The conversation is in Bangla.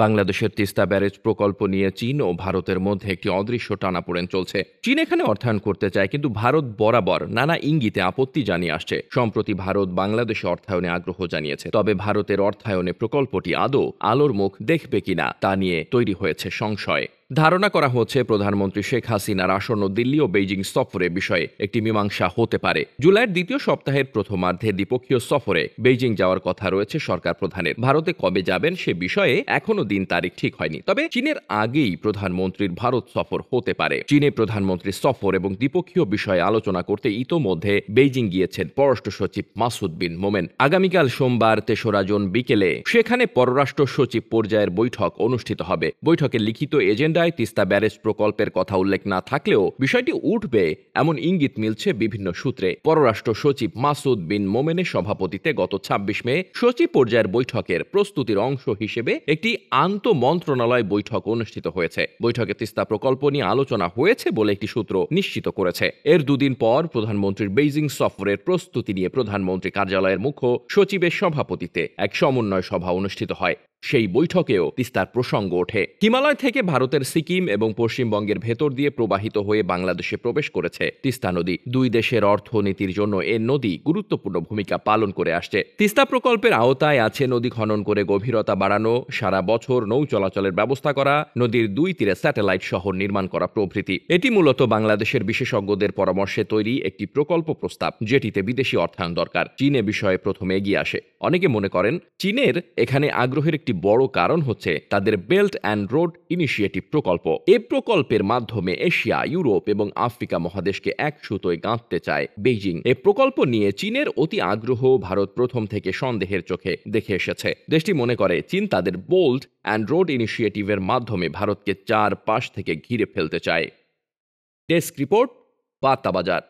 বাংলাদেশের তিস্তা ব্যারেজ প্রকল্প নিয়ে চীন ও ভারতের মধ্যে একটি অদৃশ্য টানাপোড়েন চলছে। চীন এখানে অর্থায়ন করতে চায়, কিন্তু ভারত বরাবর নানা ইঙ্গিতে আপত্তি জানিয়ে আসছে। সম্প্রতি ভারত বাংলাদেশে অর্থায়নে আগ্রহ জানিয়েছে, তবে ভারতের অর্থায়নে প্রকল্পটি আদৌ আলোর মুখ দেখবে কিনা তা নিয়ে তৈরি হয়েছে সংশয়। ধারণা করা হচ্ছে প্রধানমন্ত্রী শেখ হাসিনার আসন্ন দিল্লি ও বেইজিং সফরে বিষয়ে একটি মীমাংসা হতে পারে। জুলাইয়ের দ্বিতীয় সপ্তাহের প্রথমার্ধে দ্বিপক্ষীয় সফরে বেইজিং যাওয়ার কথা রয়েছে সরকার প্রধানের। ভারতে কবে যাবেন সে বিষয়ে এখনো দিন তারিখ ঠিক হয়নি, তবে চীনের আগেই প্রধানমন্ত্রীর ভারত সফর হতে পারে। চীনে প্রধানমন্ত্রীর সফর এবং দ্বিপক্ষীয় বিষয়ে আলোচনা করতে ইতোমধ্যে বেইজিং গিয়েছেন পররাষ্ট্র সচিব মাসুদ বিন মোমেন। আগামীকাল সোমবার ৩রা জুন বিকেলে সেখানে পররাষ্ট্র সচিব পর্যায়ের বৈঠক অনুষ্ঠিত হবে। বৈঠকের লিখিত এজেন্ডায় তিস্তা ব্যারেজ প্রকল্পের কথা উল্লেখ না থাকলেও বিষয়টি উঠবে এমন ইঙ্গিত মিলছে বিভিন্ন সূত্রে। পররাষ্ট্র সচিব মাসুদ বিন মোমেনের সভাপতিত্বে গত ২৬ মে সচিব পর্যায়ের বৈঠকের প্রস্তুতির অংশ হিসেবে একটি আন্তঃমন্ত্রণালয় বৈঠক অনুষ্ঠিত হয়েছে। বৈঠকে তিস্তা প্রকল্প নিয়ে আলোচনা হয়েছে বলে একটি সূত্র নিশ্চিত করেছে। এর দুদিন পর প্রধানমন্ত্রীর বেইজিং সফরের প্রস্তুতি নিয়ে প্রধানমন্ত্রী কার্যালয়ের মুখ্য সচিবের সভাপতিত্বে এক সমন্বয় সভা অনুষ্ঠিত হয়। সেই বৈঠকেও তিস্তার প্রসঙ্গ ওঠে। হিমালয় থেকে ভারতের সিকিম এবং পশ্চিমবঙ্গের ভেতর দিয়ে প্রবাহিত হয়ে বাংলাদেশে প্রবেশ করেছে তিস্তা নদী। দুই দেশের অর্থনীতির জন্য এ নদী গুরুত্বপূর্ণ ভূমিকা পালন করে আসছে। তিস্তা প্রকল্পের আওতায় আছে নদী খনন করে গভীরতা বাড়ানো, সারা বছর নৌ চলাচলের ব্যবস্থা করা, নদীর দুই তীরে স্যাটেলাইট শহর নির্মাণ করা প্রভৃতি। এটি মূলত বাংলাদেশের বিশেষজ্ঞদের পরামর্শে তৈরি একটি প্রকল্প প্রস্তাব, যেটিতে বিদেশি অর্থায়ন দরকার। চীন এ বিষয়ে প্রথমে এগিয়ে আসে। অনেকে মনে করেন চীনের এখানে আগ্রহের একটি বড় কারণ হচ্ছে তাদের বেল্ট অ্যান্ড রোড ইনিশিয়েটিভ প্রকল্প। এ প্রকল্পের মাধ্যমে এশিয়া, ইউরোপ এবং আফ্রিকা মহাদেশকে এক সুতোয় গাঁথতে চায় বেইজিং। এ প্রকল্প নিয়ে চীনের অতি আগ্রহ ভারত প্রথম থেকে সন্দেহের চোখে দেখে এসেছে। দেশটি মনে করে চীন তাদের বোল্ট অ্যান্ড রোড ইনিশিয়েটিভের মাধ্যমে ভারতকে চারপাশ থেকে ঘিরে ফেলতে চায়। ডেস্ক রিপোর্ট, বার্তা বাজার।